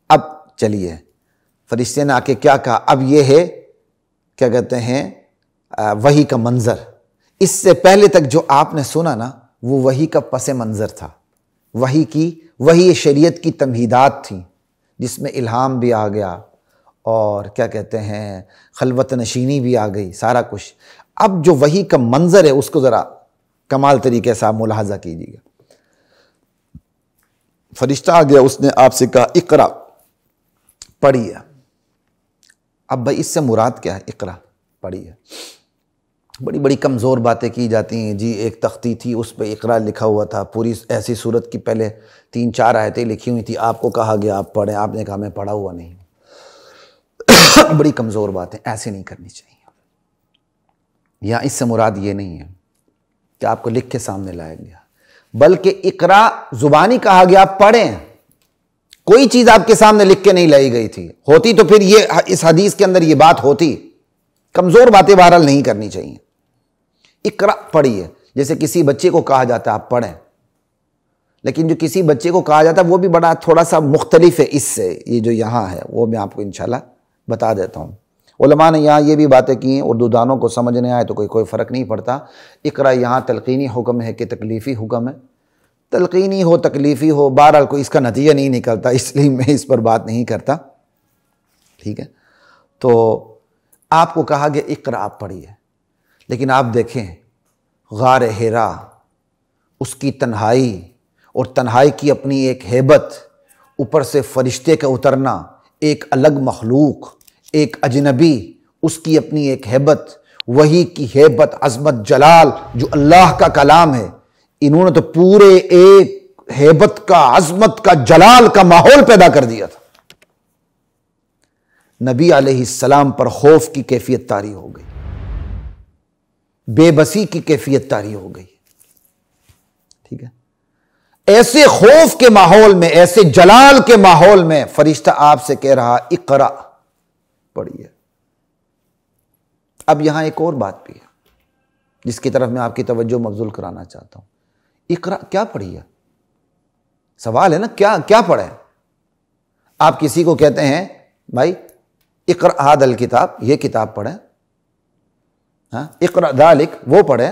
اب چلیے فرشتے نے آ کے کیا کہا، اب یہ ہے کیا کہتے ہیں وحی کا منظر. اس سے پہلے تک جو آپ نے سنا نا وہ وحی کا پس منظر تھا، وحی شریعت کی تمہیدات تھیں جس میں الہام بھی آ گیا اور کیا کہتے ہیں خلوت نشینی بھی آ گئی، سارا کچھ. اب جو وحی کا منظر ہے اس کو ذرا کمال طریقے سے آپ ملاحظہ کیجیے گا. فرشتہ آ گیا، اس نے آپ سے کہا اقرا، پڑھیے. اب بھائی اس سے مراد کیا ہے؟ اقرا پڑھیے. بڑی بڑی کمزور باتیں کی جاتی ہیں جی. ایک تختی تھی اس پہ اقرا لکھا ہوا تھا، پوری ایسی صورت کی پہلے 3-4 آیتیں لکھی ہوئی تھی، آپ کو کہا گیا آپ پڑھیں، آپ نے کہا میں پڑھا ہوا نہیں. بڑی کمزور باتیں ایسے نہیں کرنی چاہیے. یہاں اس سے مراد یہ نہیں ہے کہ آپ کو لکھ کے سامنے لایا گیا، بلکہ اقرا زبانی کہا گیا آپ پڑھیں. کوئی چیز آپ کے سامنے لکھ کے نہیں لائی گئی تھی، ہوتی تو پھر یہ اس حدیث کے اندر یہ بات ہوتی. کمزور باتیں بہرحال نہیں کرنی چاہیے. اقرا پڑھیے. جیسے کسی بچے کو کہا جاتا ہے آپ پڑھیں، لیکن جو کسی بچے کو کہا جاتا ہے وہ بھی بڑا تھوڑا سا مختلف ہے اس سے. یہ جو یہاں ہے وہ میں آپ کو انشاءاللہ بتا دیتا ہوں. علماء نے یہاں یہ بھی باتیں کی ہیں، اردو دانوں کو سمجھنے آئے تو کوئی فرق نہیں پڑتا. اقرا یہاں تلقینی حکم ہے کہ تکلیفی حکم ہے؟ تلقینی ہو تکلیفی ہو بہرحال کوئی اس کا نتیجہ نہیں نکلتا، اس لیے میں اس پر بات نہیں کرتا. ٹھیک ہے، تو آپ کو کہا گیا اقرا آپ پڑھیے. لیکن آپ دیکھیں غار حرا، اس کی تنہائی اور تنہائی کی اپنی ایک ہیبت، اوپر سے فرشتے کا اترنا، ایک الگ مخلوق، ایک اجنبی، اس کی اپنی ایک ہیبت، وحی کی ہیبت، عظمت، جلال جو اللہ کا کلام ہے. انہوں نے تو پورے ایک ہیبت کا، عظمت کا، جلال کا ماحول پیدا کر دیا تھا. نبی علیہ السلام پر خوف کی کیفیت طاری ہو گئی، بے بسی کی کیفیت طاری ہو گئی. ٹھیک ہے، ایسے خوف کے ماحول میں، ایسے جلال کے ماحول میں فرشتہ آپ سے کہہ رہا اقرا پڑھیے. اب یہاں ایک اور بات بھی ہے جس کی طرف میں آپ کی توجہ مبذول کرانا چاہتا ہوں. اقرا کیا پڑھیے؟ سوال ہے نا، کیا پڑھیں؟ آپ کسی کو کہتے ہیں بھائی اقرا ھذا الکتاب، یہ کتاب پڑھیں، ہاں اقرا ذالک وہ پڑھیں.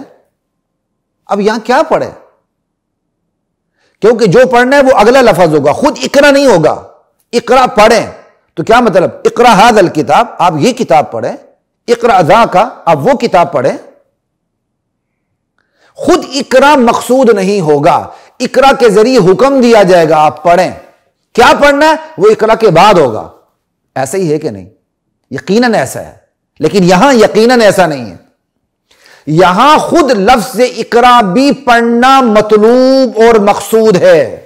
اب یہاں کیا پڑھیں؟ کیونکہ جو پڑھنا ہے وہ اگلا لفظ ہوگا، خود اقرا نہیں ہوگا. اقرا پڑھیں تو کیا مطلب؟ اقرا ھذا الکتاب، آپ یہ کتاب پڑھیں. اقرا ذاک، آپ وہ کتاب پڑھیں. خود اقرا مقصود نہیں ہوگا، اقرا کے ذریعے حکم دیا جائے گا آپ پڑھیں. کیا پڑھنا ہے وہ اقرا کے بعد ہوگا. ایسا ہی ہے کہ نہیں؟ یقیناً ایسا ہے، لیکن یہاں یقیناً ایسا نہیں ہے. یہاں خود لفظ اقرا بھی پڑھنا مطلوب اور مقصود ہے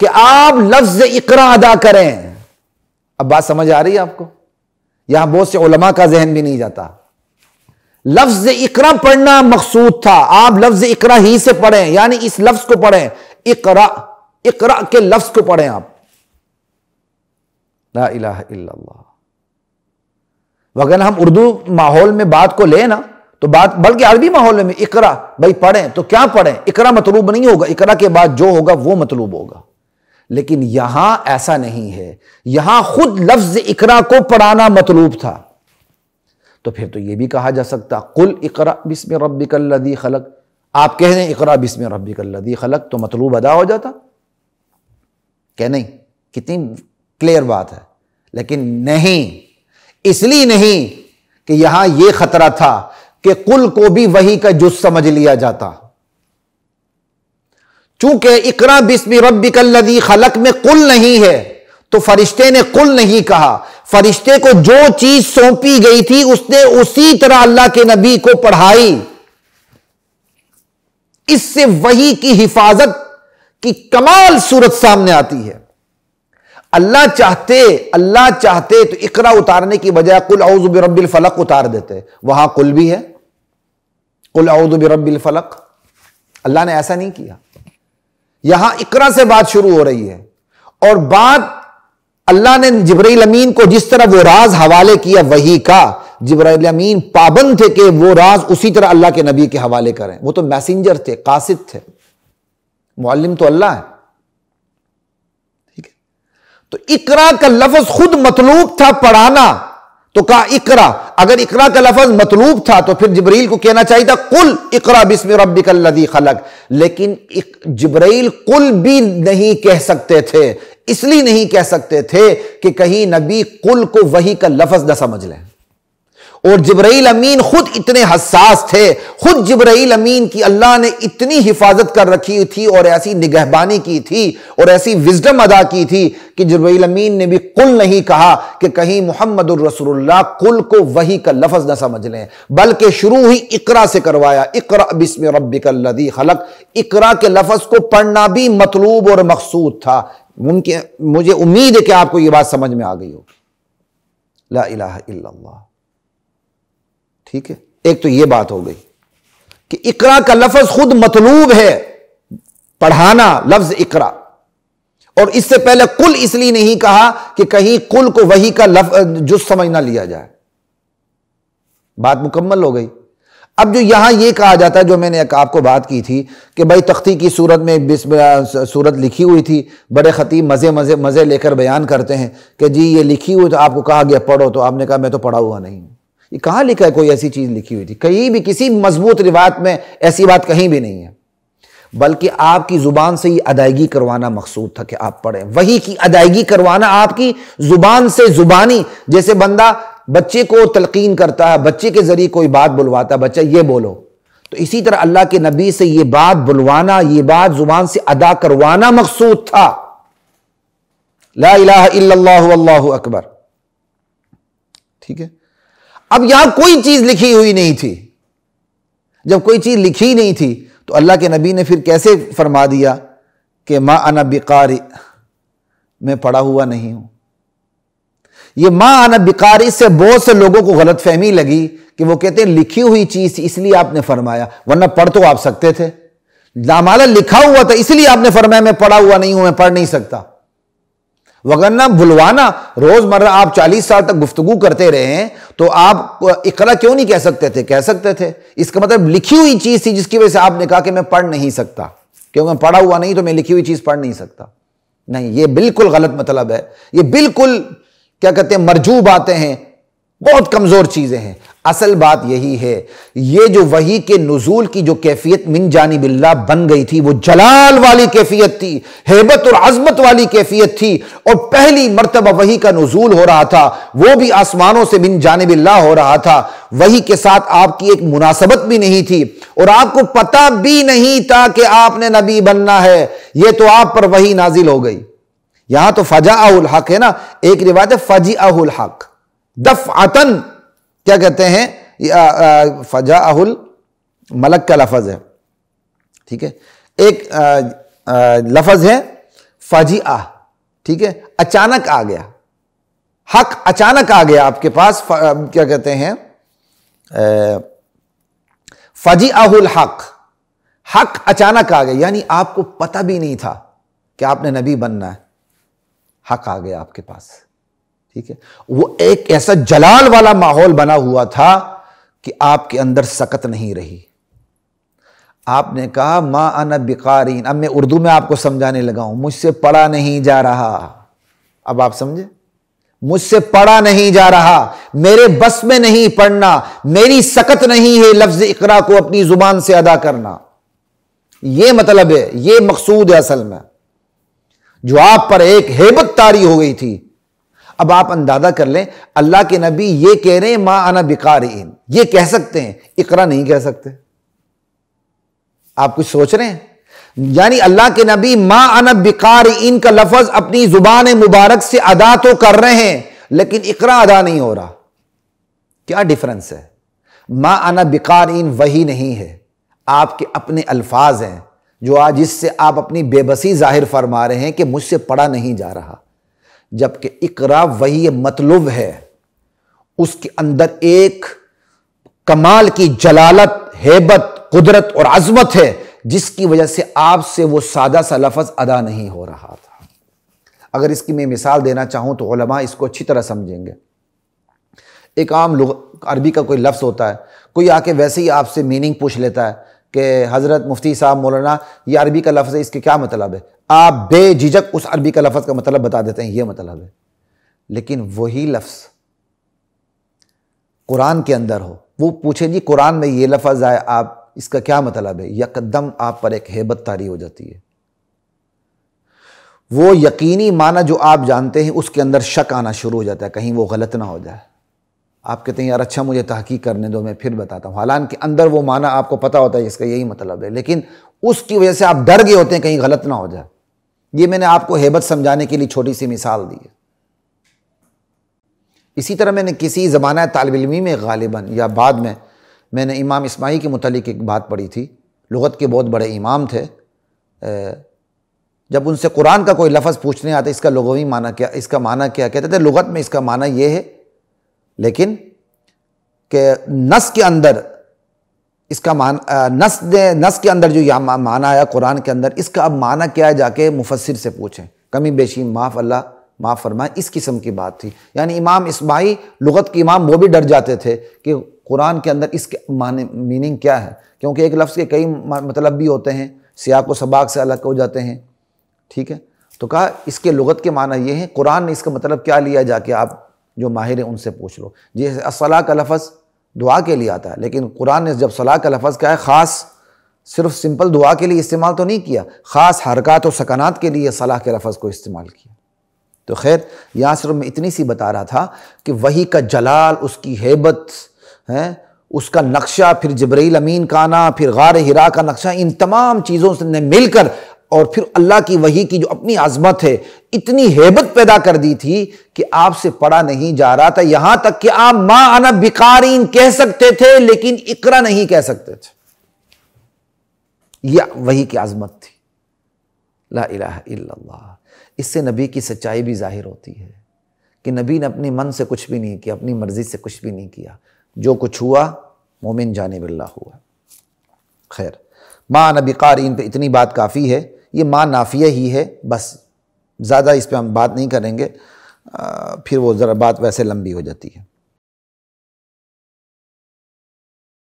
کہ آپ لفظ اقرا ادا کریں. اب بات سمجھ آ رہی ہے آپ کو؟ یہاں بہت سے علماء کا ذہن بھی نہیں جاتا. لفظ اقرا پڑھنا مقصود تھا، آپ لفظ اقرا ہی سے پڑھیں، یعنی اس لفظ کو پڑھیں. اقرا، اقرا کے لفظ کو پڑھیں آپ. لا الہ الا اللہ. وگر ہم اردو ماحول میں بات کو لیں نا تو بات، بلکہ عربی ماحول میں اقرا بھائی پڑھیں تو کیا پڑھیں؟ اقرا مطلوب نہیں ہوگا، اقرا کے بعد جو ہوگا وہ مطلوب ہوگا. لیکن یہاں ایسا نہیں ہے، یہاں خود لفظ اقرا کو پڑھانا مطلوب تھا. تو پھر تو یہ بھی کہا جا سکتا قل اقرا بسم ربک الذی خلق. آپ کہہ دیں اقرا بسم ربک الذی خلق تو مطلوب ادا ہو جاتا کہ نہیں؟ کتنی کلیئر بات ہے. لیکن نہیں، اس لیے نہیں کہ یہاں یہ خطرہ تھا کہ قل کو بھی وحی کا جز سمجھ لیا جاتا. چونکہ اقرا بسم ربک الذی خلق میں قل نہیں ہے تو فرشتے نے قل نہیں کہا. فرشتے کو جو چیز سونپی گئی تھی اس نے اسی طرح اللہ کے نبی کو پڑھائی. اس سے وحی کی حفاظت کی کمال صورت سامنے آتی ہے. اللہ چاہتے تو اقرا اتارنے کی بجائے قل اعوذ برب الفلق اتار دیتے. وہاں قل بھی ہے، قل اعوذ برب الفلق. اللہ نے ایسا نہیں کیا. یہاں اقرا سے بات شروع ہو رہی ہے، اور بات اللہ نے جبرائیل امین کو جس طرح وہ راز حوالے کیا وحی کا، جبرائیل امین پابند تھے کہ وہ راز اسی طرح اللہ کے نبی کے حوالے کریں. وہ تو میسنجر تھے، قاصد تھے، معلم تو اللہ ہے. ٹھیک ہے، تو اقرا کا لفظ خود مطلوب تھا پڑھانا، تو کہا اقرا۔ اگر اقرا کا لفظ مطلوب تھا تو پھر جبرائیل کو کہنا چاہیے تھا قل اقرا بسم ربک الذی خلق، لیکن جبرائیل قل بھی نہیں کہہ سکتے تھے، اس لیے نہیں کہہ سکتے تھے کہ کہیں نبی قل کو وحی کا لفظ نہ سمجھ لیں، اور جبرائیل امین خود اتنے حساس تھے، خود جبرائیل امین کی اللہ نے اتنی حفاظت کر رکھی تھی اور ایسی نگہبانی کی تھی اور ایسی وزڈم ادا کی تھی کہ جبرائیل امین نے بھی قل نہیں کہا کہ کہیں محمد الرسول اللہ قل کو وحی کا لفظ نہ سمجھ لیں، بلکہ شروع ہی اقرا سے کروایا، اقرا بسم ربک الذی خلق۔ اقرا کے لفظ کو پڑھنا بھی مطلوب اور مقصود تھا۔ مجھے امید ہے کہ آپ کو یہ بات سمجھ میں آ گئی ہوگی۔ لا الہ الا اللہ۔ ٹھیک ہے، ایک تو یہ بات ہو گئی کہ اقرا کا لفظ خود مطلوب ہے پڑھانا، لفظ اقرا، اور اس سے پہلے قل اس لیے نہیں کہا کہ کہیں قل کو وحی کا لفظ جز سمجھ نہ لیا جائے۔ بات مکمل ہو گئی۔ اب جو یہاں یہ کہا جاتا ہے، جو میں نے آپ کو بات کی تھی کہ بھائی تختی کی صورت میں صورت لکھی ہوئی تھی، بڑے خطیب مزے لے کر بیان کرتے ہیں کہ جی یہ لکھی ہوئی، تو آپ کو کہا گیا پڑھو، تو آپ نے کہا میں تو پڑھا ہوا نہیں ہوں۔ یہ کہاں لکھا ہے کوئی ایسی چیز لکھی ہوئی تھی؟ کہیں بھی کسی مضبوط روایت میں ایسی بات کہیں بھی نہیں ہے، بلکہ آپ کی زبان سے یہ ادائیگی کروانا مقصود تھا کہ آپ پڑھیں، وحی کی ادائیگی کروانا آپ کی زبان سے، زبانی، جیسے بندہ بچے کو تلقین کرتا ہے، بچے کے ذریعے کوئی بات بلواتا ہے، بچہ یہ بولو، تو اسی طرح اللہ کے نبی سے یہ بات بلوانا، یہ بات زبان سے ادا کروانا مقصود تھا۔ لا الہ الا اللہ واللہ اکبر۔ ٹھیک ہے، اب یہاں کوئی چیز لکھی ہوئی نہیں تھی۔ جب کوئی چیز لکھی نہیں تھی تو اللہ کے نبی نے پھر کیسے فرما دیا کہ ما انا بقاری، میں پڑھا ہوا نہیں ہوں؟ یہ ما انا بقاری سے بہت سے لوگوں کو غلط فہمی لگی کہ وہ کہتے ہیں لکھی ہوئی چیز تھی اس لیے آپ نے فرمایا، ورنہ پڑھ تو آپ سکتے تھے۔ نامعلہ لکھا ہوا تھا اس لیے آپ نے فرمایا میں پڑھا ہوا نہیں ہوں، میں پڑھ نہیں سکتا۔ وگرنہ بلوانا، روز مرہ آپ 40 سال تک گفتگو کرتے رہے ہیں تو آپ اقرا کیوں نہیں کہہ سکتے تھے؟ کہہ سکتے تھے۔ اس کا مطلب لکھی ہوئی چیز تھی جس کی وجہ سے آپ نے کہا کہ میں پڑھ نہیں سکتا، کیونکہ میں پڑھا ہوا نہیں تو میں لکھی ہوئی چیز پڑھ نہیں سکتا۔ نہیں، یہ بالکل غلط مطلب ہے، یہ بالکل کیا کہتے ہیں مرجو باتیں ہیں، بہت کمزور چیزیں ہیں۔ اصل بات یہی ہے، یہ جو وحی کے نزول کی جو کیفیت من جانب اللہ بن گئی تھی وہ جلال والی کیفیت تھی، ہیبت اور عظمت والی کیفیت تھی، اور پہلی مرتبہ وحی کا نزول ہو رہا تھا، وہ بھی آسمانوں سے من جانب اللہ ہو رہا تھا۔ وحی کے ساتھ آپ کی ایک مناسبت بھی نہیں تھی، اور آپ کو پتہ بھی نہیں تھا کہ آپ نے نبی بننا ہے، یہ تو آپ پر وحی نازل ہو گئی۔ یہاں تو فجاءہ الحق ہے نا، ایک روایت ہے فجیعہ الحق، دفعتن کیا کہتے ہیں، فجاءہ الملک کا لفظ ہے، ٹھیک ہے، ایک لفظ ہے فجیعہ، ٹھیک ہے، اچانک آ گیا، حق اچانک آ گیا آپ کے پاس، کیا کہتے ہیں فجیعہ الحق، حق اچانک آ گیا، یعنی آپ کو پتہ بھی نہیں تھا کہ آپ نے نبی بننا ہے، حق آ گیا آپ کے پاس، ٹھیک ہے۔ وہ ایک ایسا جلال والا ماحول بنا ہوا تھا کہ آپ کے اندر سکت نہیں رہی۔ آپ نے کہا ما انا بقارین، اب میں اردو میں آپ کو سمجھانے لگا ہوں، مجھ سے پڑھا نہیں جا رہا۔ اب آپ سمجھے، مجھ سے پڑھا نہیں جا رہا، میرے بس میں نہیں پڑھنا، میری سکت نہیں ہے لفظ اقرا کو اپنی زبان سے ادا کرنا۔ یہ مطلب ہے، یہ مقصود ہے اصل میں، جو آپ پر ایک ہیبت طاری ہو گئی تھی۔ اب آپ اندازہ کر لیں، اللہ کے نبی یہ کہہ رہے ہیں ما انا بقارئین، یہ کہہ سکتے ہیں، اقرا نہیں کہہ سکتے۔ آپ کچھ سوچ رہے ہیں؟ یعنی اللہ کے نبی ما انا بقارئین کا لفظ اپنی زبان مبارک سے ادا تو کر رہے ہیں، لیکن اقرا ادا نہیں ہو رہا۔ کیا ڈیفرنس ہے؟ ما انا بقارئین وہی نہیں ہے، آپ کے اپنے الفاظ ہیں جو آج جس سے آپ اپنی بے بسی ظاہر فرما رہے ہیں کہ مجھ سے پڑھا نہیں جا رہا، جبکہ اقرا وہی مطلوب ہے، اس کے اندر ایک کمال کی جلالت، ہیبت، قدرت اور عظمت ہے جس کی وجہ سے آپ سے وہ سادہ سا لفظ ادا نہیں ہو رہا تھا۔ اگر اس کی میں مثال دینا چاہوں تو علماء اس کو اچھی طرح سمجھیں گے۔ ایک عام عربی کا کوئی لفظ ہوتا ہے، کوئی آ کے ویسے ہی آپ سے میننگ پوچھ لیتا ہے کہ حضرت مفتی صاحب مولانا یہ عربی کا لفظ ہے، اس کے کیا مطلب ہے، آپ بے جھجک اس عربی کا لفظ کا مطلب بتا دیتے ہیں یہ مطلب ہے. لیکن وہی لفظ قرآن کے اندر ہو، وہ پوچھے جی قرآن میں یہ لفظ آئے، آپ اس کا کیا مطلب ہے، یکدم آپ پر ایک ہیبت طاری ہو جاتی ہے. وہ یقینی معنی جو آپ جانتے ہیں اس کے اندر شک آنا شروع ہو جاتا ہے، کہیں وہ غلط نہ ہو جائے. آپ کہتے ہیں یار اچھا مجھے تحقیق کرنے دو، میں پھر بتاتا ہوں. حالانکہ اندر وہ معنی آپ کو پتہ ہوتا ہے اس کا یہی مطلب ہے، لیکن اس کی وجہ سے آپ ڈر گئے ہوتے ہیں کہیں غلط نہ ہو جائے. یہ میں نے آپ کو ہیبت سمجھانے کے لیے چھوٹی سی مثال دی ہے. اسی طرح میں نے کسی زمانہ طالب علمی میں غالباً یا بعد میں نے امام اسماعی کے متعلق ایک بات پڑھی تھی. لغت کے بہت بڑے امام تھے. جب ان سے قرآن کا کوئی لفظ پوچھنے آتا اس کا لغوی معنی کیا، اس کا معنی کیا، کہتے تھے لغت میں اس کا معنی یہ ہے، لیکن کہ نص کے اندر اس کا معنی نص کے اندر جو معنی آیا قرآن کے اندر، اس کا اب معنی کیا ہے جا کے مفسر سے پوچھیں، کمی بیشی معاف اللہ معاف فرمائے. اس قسم کی بات تھی. یعنی امام اسماعی لغت کے امام وہ بھی ڈر جاتے تھے کہ قرآن کے اندر اس کے معنی میننگ کیا ہے، کیونکہ ایک لفظ کے کئی مطلب بھی ہوتے ہیں، سیاق و سباق سے الگ ہو جاتے ہیں. ٹھیک ہے، تو کہا اس کے لغت کے معنی یہ ہے، قرآن نے اس کا مطلب کیا لیا جا کے آپ جو ماہر ہیں ان سے پوچھ لو. جیسے الصلاۃ کا لفظ دعا کے لیے آتا ہے، لیکن قرآن نے جب صلاۃ کا لفظ کیا ہے خاص صرف سمپل دعا کے لیے استعمال تو نہیں کیا، خاص حرکات و سکنات کے لیے صلاح کے لفظ کو استعمال کیا. تو خیر یہاں صرف میں اتنی سی بتا رہا تھا کہ وحی کا جلال، اس کی ہیبت ہے، اس کا نقشہ، پھر جبرائیل امین کا آنا، پھر غار حرا کا نقشہ، ان تمام چیزوں سے نے مل کر اور پھر اللہ کی وحی کی جو اپنی عظمت ہے اتنی ہیبت پیدا کر دی تھی کہ آپ سے پڑھا نہیں جا رہا تھا. یہاں تک کہ آپ ما انا بقارئ کہہ سکتے تھے لیکن اقرا نہیں کہہ سکتے تھے. یہ وحی کی عظمت تھی. لا الہ الا اللہ. اس سے نبی کی سچائی بھی ظاہر ہوتی ہے کہ نبی نے اپنی من سے کچھ بھی نہیں کیا، اپنی مرضی سے کچھ بھی نہیں کیا. جو کچھ ہوا مومن جانب اللہ ہوا. خیر ما انا بقارئ پہ اتنی بات کافی ہے. یہ ما نافیہ ہی ہے بس، زیادہ اس پہ ہم بات نہیں کریں گے، پھر وہ ذرا بات ویسے لمبی ہو جاتی ہے.